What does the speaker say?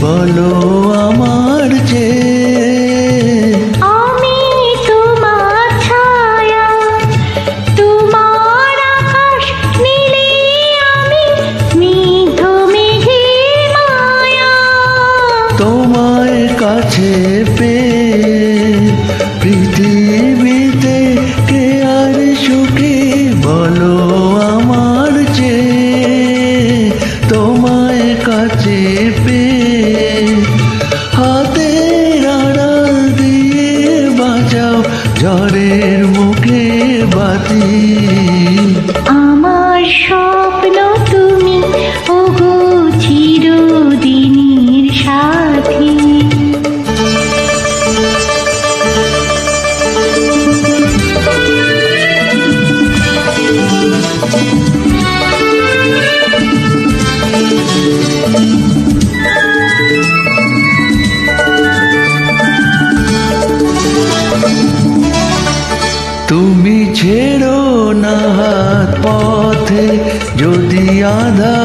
বলো আমার চেয়ে। আমি তোমার ছায়া, তোমার আকাশ নীলে আমি স্নিগ্ধ মেঘের মায়া। তোমায় কাছে পেয়ে পৃথিবীতে কে আর সুখী বলো আমার চেয়ে। তোমায় কাছে পেয়ে হাতের আড়াল দিয়ে বাঁচাও ঝড়ের মুখে বাতি। আমার স্বপ্ন তুমি ওগো চিরদিনের সাথী। তুমি ছেড়ো না হাত পথে যদি আধা